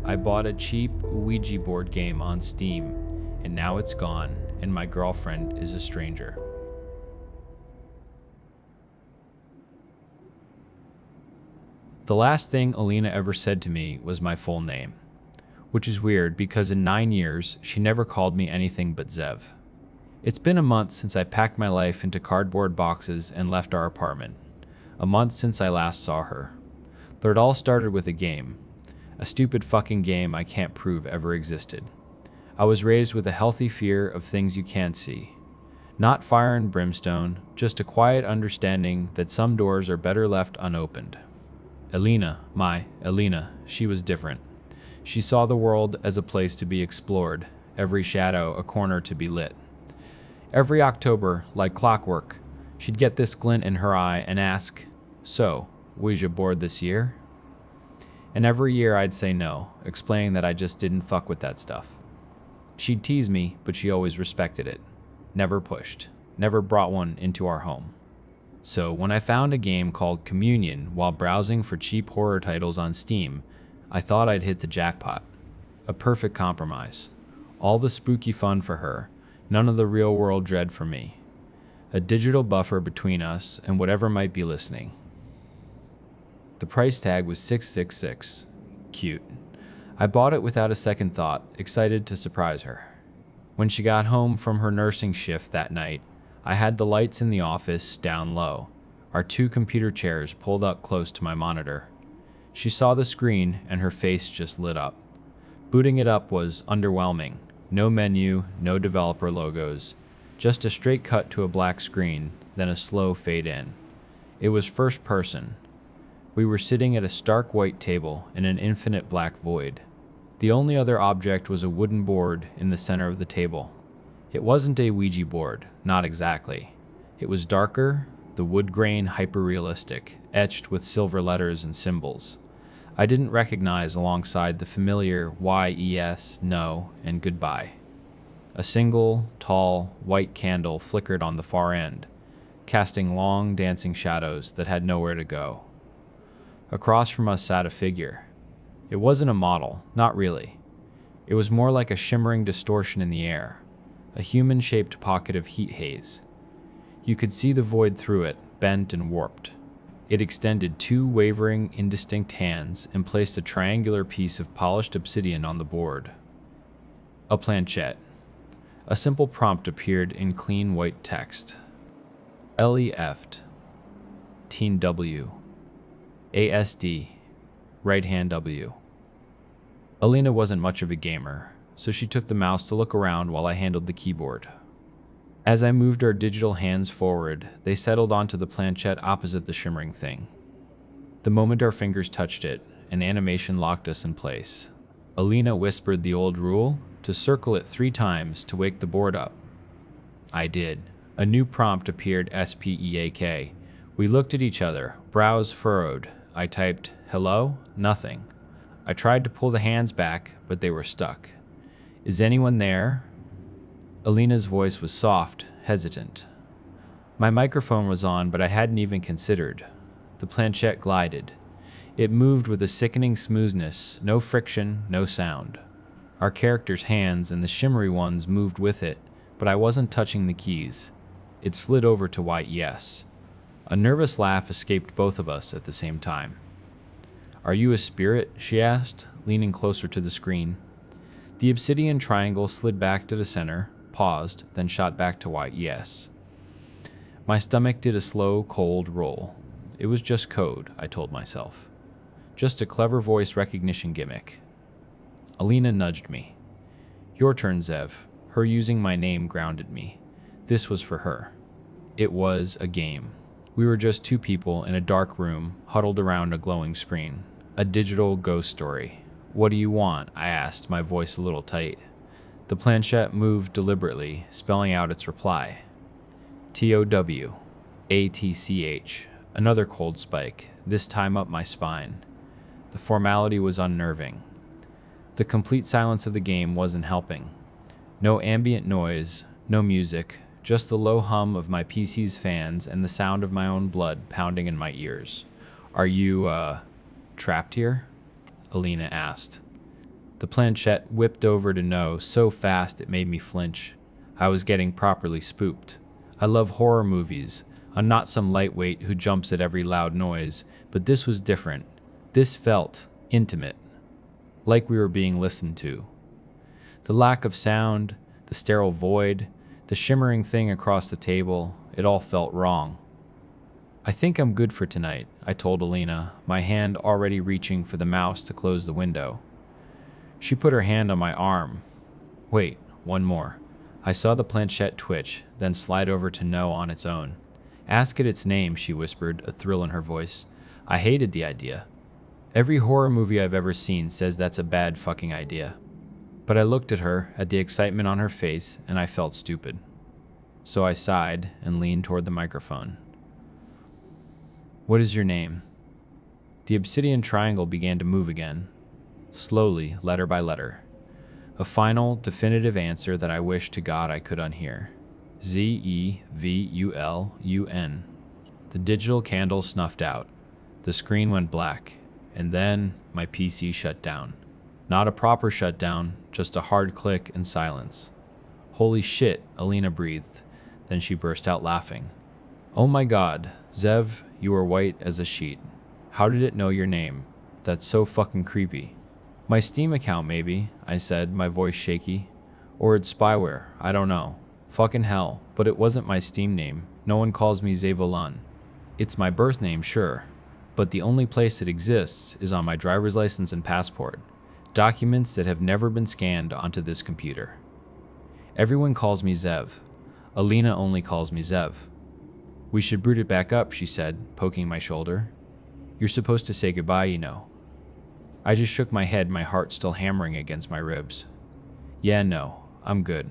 I bought a cheap Ouija board game on Steam, and now it's gone, and my girlfriend is a stranger. The last thing Alina ever said to me was my full name, which is weird because in 9 years, she never called me anything but Zev. It's been a month since I packed my life into cardboard boxes and left our apartment. A month since I last saw her. But it all started with a game. A stupid fucking game I can't prove ever existed. I was raised with a healthy fear of things you can't see. Not fire and brimstone, just a quiet understanding that some doors are better left unopened. Alina, she was different. She saw the world as a place to be explored, every shadow a corner to be lit. Every October, like clockwork, she'd get this glint in her eye and ask, "So, Ouija board this year?" And every year I'd say no, explaining that I just didn't fuck with that stuff. She'd tease me, but she always respected it. Never pushed. Never brought one into our home. So when I found a game called Communion while browsing for cheap horror titles on Steam, I thought I'd hit the jackpot. A perfect compromise. All the spooky fun for her, none of the real-world dread for me. A digital buffer between us and whatever might be listening. The price tag was $666. Cute. I bought it without a second thought, excited to surprise her. When she got home from her nursing shift that night, I had the lights in the office down low, our 2 computer chairs pulled up close to my monitor. She saw the screen and her face just lit up. Booting it up was underwhelming. No menu, no developer logos, just a straight cut to a black screen, then a slow fade in. It was first person. We were sitting at a stark white table in an infinite black void. The only other object was a wooden board in the center of the table. It wasn't a Ouija board, not exactly. It was darker, the wood grain hyper-realistic, etched with silver letters and symbols. I didn't recognize alongside the familiar YES, no, and goodbye. A single, tall, white candle flickered on the far end, casting long, dancing shadows that had nowhere to go. Across from us sat a figure. It wasn't a model, not really. It was more like a shimmering distortion in the air, a human-shaped pocket of heat haze. You could see the void through it, bent and warped. It extended 2 wavering, indistinct hands and placed a triangular piece of polished obsidian on the board. A planchette. A simple prompt appeared in clean white text. LEFT. Teen W. ASD. Right hand W. Alina wasn't much of a gamer, so she took the mouse to look around while I handled the keyboard. As I moved our digital hands forward, they settled onto the planchette opposite the shimmering thing. The moment our fingers touched it, an animation locked us in place. Alina whispered the old rule, to circle it 3 times to wake the board up. I did. A new prompt appeared, SPEAK. We looked at each other, brows furrowed. I typed, "Hello?" Nothing. I tried to pull the hands back, but they were stuck. "Is anyone there?" Alina's voice was soft, hesitant. My microphone was on, but I hadn't even considered. The planchette glided. It moved with a sickening smoothness, no friction, no sound. Our characters' hands and the shimmery ones moved with it, but I wasn't touching the keys. It slid over to YES. A nervous laugh escaped both of us at the same time. "Are you a spirit?" she asked, leaning closer to the screen. The obsidian triangle slid back to the center, paused, then shot back to YES. My stomach did a slow, cold roll. It was just code, I told myself. Just a clever voice recognition gimmick. Alina nudged me. "Your turn, Zev." Her using my name grounded me. This was for her. It was a game. We were just 2 people in a dark room, huddled around a glowing screen. A digital ghost story. "What do you want?" I asked, my voice a little tight. The planchette moved deliberately, spelling out its reply. TOW. ATCH. Another cold spike, this time up my spine. The formality was unnerving. The complete silence of the game wasn't helping. No ambient noise, no music, just the low hum of my PC's fans and the sound of my own blood pounding in my ears. "Are you, trapped here?" Alina asked. The planchette whipped over to no so fast it made me flinch. I was getting properly spooked. I love horror movies. I'm not some lightweight who jumps at every loud noise, but this was different. This felt intimate, like we were being listened to. The lack of sound, the sterile void, the shimmering thing across the table, it all felt wrong. I think I'm good for tonight, I told Alina, my hand already reaching for the mouse to close the window. She put her hand on my arm. Wait, one more. I saw the planchette twitch, then slide over to no on its own. Ask it its name, she whispered, a thrill in her voice. I hated the idea. Every horror movie I've ever seen says that's a bad fucking idea. But I looked at her, at the excitement on her face, and I felt stupid. So I sighed and leaned toward the microphone. What is your name? The obsidian triangle began to move again, slowly, letter by letter. A final, definitive answer that I wish to God I could unhear. Zevulun. The digital candle snuffed out. The screen went black, and then my PC shut down. Not a proper shutdown, just a hard click and silence. Holy shit, Alina breathed. Then she burst out laughing. Oh my God, Zev, you are white as a sheet. How did it know your name? That's so fucking creepy. My Steam account maybe, I said, my voice shaky. Or it's spyware, I don't know. Fucking hell, but it wasn't my Steam name. No one calls me Zevulun. It's my birth name, sure, but the only place it exists is on my driver's license and passport. Documents that have never been scanned onto this computer. Everyone calls me Zev. Alina only calls me Zev. We should boot it back up, she said, poking my shoulder. You're supposed to say goodbye, you know. I just shook my head, my heart still hammering against my ribs. Yeah, no, I'm good.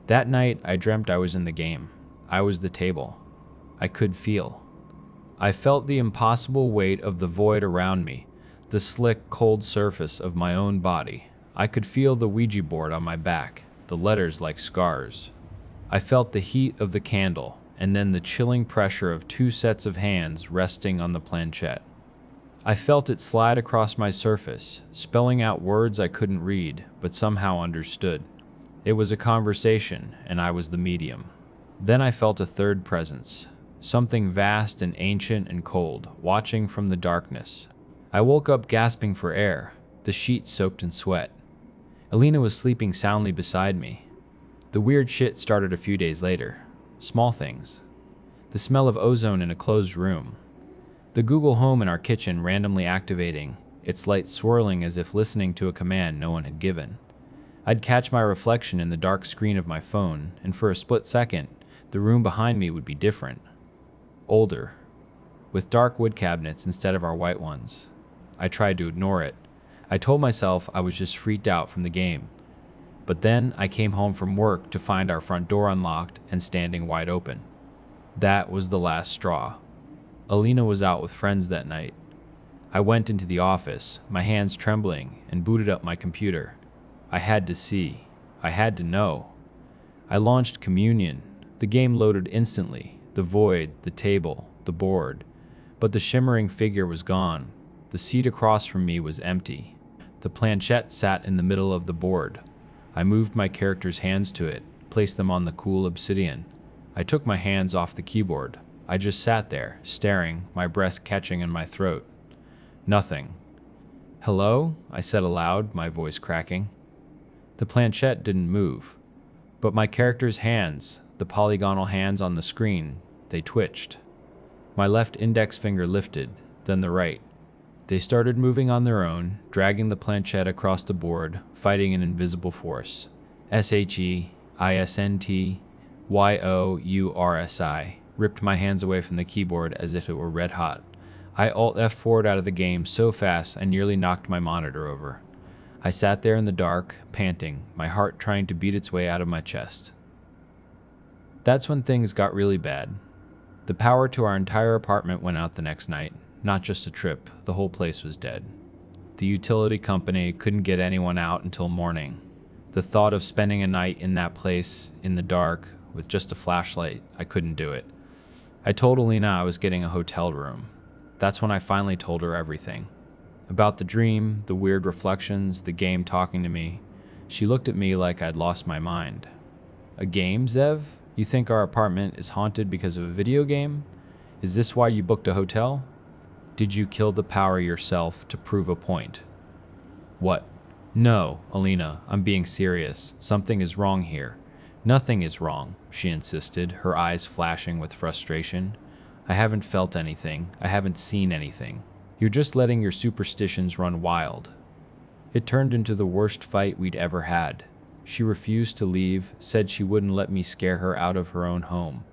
That night, I dreamt I was in the game. I was the table. I could feel. I felt the impossible weight of the void around me, the slick, cold surface of my own body. I could feel the Ouija board on my back, the letters like scars. I felt the heat of the candle, and then the chilling pressure of two sets of hands resting on the planchette. I felt it slide across my surface, spelling out words I couldn't read, but somehow understood. It was a conversation, and I was the medium. Then I felt a third presence, something vast and ancient and cold, watching from the darkness. I woke up gasping for air, the sheet soaked in sweat. Alina was sleeping soundly beside me. The weird shit started a few days later. Small things. The smell of ozone in a closed room. The Google Home in our kitchen randomly activating, its lights swirling as if listening to a command no one had given. I'd catch my reflection in the dark screen of my phone, and for a split second, the room behind me would be different. Older. With dark wood cabinets instead of our white ones. I tried to ignore it. I told myself I was just freaked out from the game. But then I came home from work to find our front door unlocked and standing wide open. That was the last straw. Alina was out with friends that night. I went into the office, my hands trembling, and booted up my computer. I had to see. I had to know. I launched Communion. The game loaded instantly. The void, the table, the board. But the shimmering figure was gone. The seat across from me was empty. The planchette sat in the middle of the board. I moved my character's hands to it, placed them on the cool obsidian. I took my hands off the keyboard. I just sat there, staring, my breath catching in my throat. Nothing. Hello? I said aloud, my voice cracking. The planchette didn't move. But my character's hands, the polygonal hands on the screen, they twitched. My left index finger lifted, then the right. They started moving on their own, dragging the planchette across the board, fighting an invisible force. SHEINTYOURSI ripped my hands away from the keyboard as if it were red hot. I Alt F4'd out of the game so fast I nearly knocked my monitor over. I sat there in the dark, panting, my heart trying to beat its way out of my chest. That's when things got really bad. The power to our entire apartment went out the next night. Not just a trip, the whole place was dead. The utility company couldn't get anyone out until morning. The thought of spending a night in that place, in the dark, with just a flashlight, I couldn't do it. I told Alina I was getting a hotel room. That's when I finally told her everything. About the dream, the weird reflections, the game talking to me. She looked at me like I'd lost my mind. A game, Zev? You think our apartment is haunted because of a video game? Is this why you booked a hotel? Did you kill the power yourself to prove a point? What? No, Alina, I'm being serious. Something is wrong here. Nothing is wrong, she insisted, her eyes flashing with frustration. I haven't felt anything. I haven't seen anything. You're just letting your superstitions run wild. It turned into the worst fight we'd ever had. She refused to leave, said she wouldn't let me scare her out of her own home.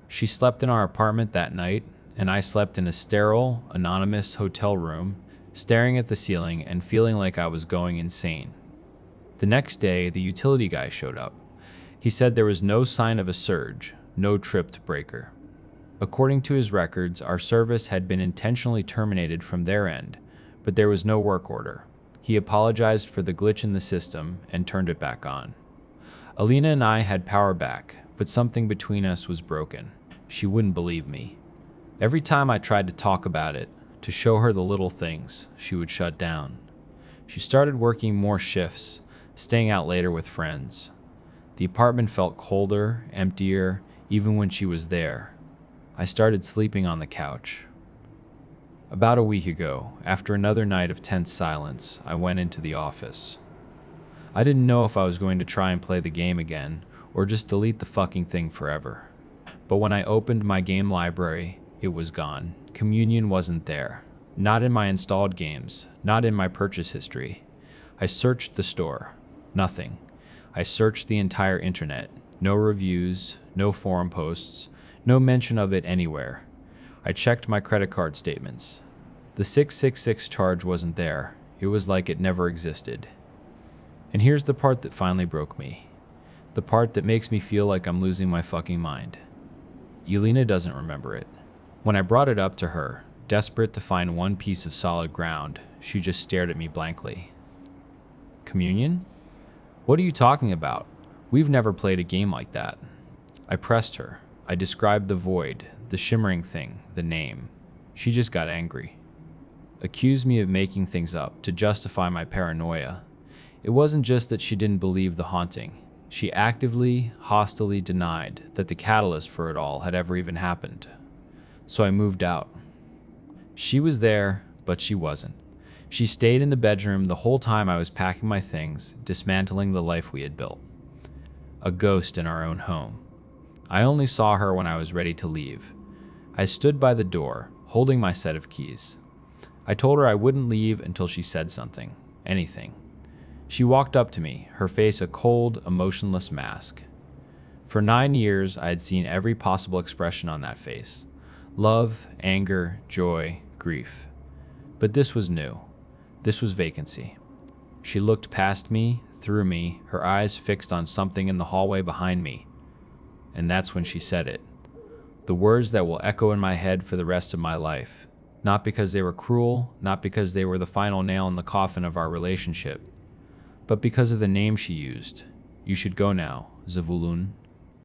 She slept in our apartment that night, and I slept in a sterile, anonymous hotel room, staring at the ceiling and feeling like I was going insane. The next day, the utility guy showed up. He said there was no sign of a surge, no tripped breaker. According to his records, our service had been intentionally terminated from their end, but there was no work order. He apologized for the glitch in the system and turned it back on. Alina and I had power back, but something between us was broken. She wouldn't believe me. Every time I tried to talk about it, to show her the little things, she would shut down. She started working more shifts, staying out later with friends. The apartment felt colder, emptier, even when she was there. I started sleeping on the couch. About a week ago, after another night of tense silence, I went into the office. I didn't know if I was going to try and play the game again, or just delete the fucking thing forever. But when I opened my game library, it was gone. Communion wasn't there. Not in my installed games, not in my purchase history. I searched the store. Nothing. I searched the entire internet. No reviews, no forum posts, no mention of it anywhere. I checked my credit card statements. The 666 charge wasn't there. It was like it never existed. And here's the part that finally broke me. The part that makes me feel like I'm losing my fucking mind. Elena doesn't remember it. When I brought it up to her, desperate to find one piece of solid ground, she just stared at me blankly. Communion? What are you talking about? We've never played a game like that. I pressed her. I described the void, the shimmering thing, the name. She just got angry. Accused me of making things up to justify my paranoia. It wasn't just that she didn't believe the haunting. She actively, hostilely denied that the catalyst for it all had ever even happened. So I moved out. She was there, but she wasn't. She stayed in the bedroom the whole time I was packing my things, dismantling the life we had built. A ghost in our own home. I only saw her when I was ready to leave. I stood by the door, holding my set of keys. I told her I wouldn't leave until she said something, anything. She walked up to me, her face a cold, emotionless mask. For 9 years, I had seen every possible expression on that face. Love, anger, joy, grief. But this was new. This was vacancy. She looked past me, through me, her eyes fixed on something in the hallway behind me. And that's when she said it. The words that will echo in my head for the rest of my life. Not because they were cruel, not because they were the final nail in the coffin of our relationship, but because of the name she used. You should go now, Zavulun.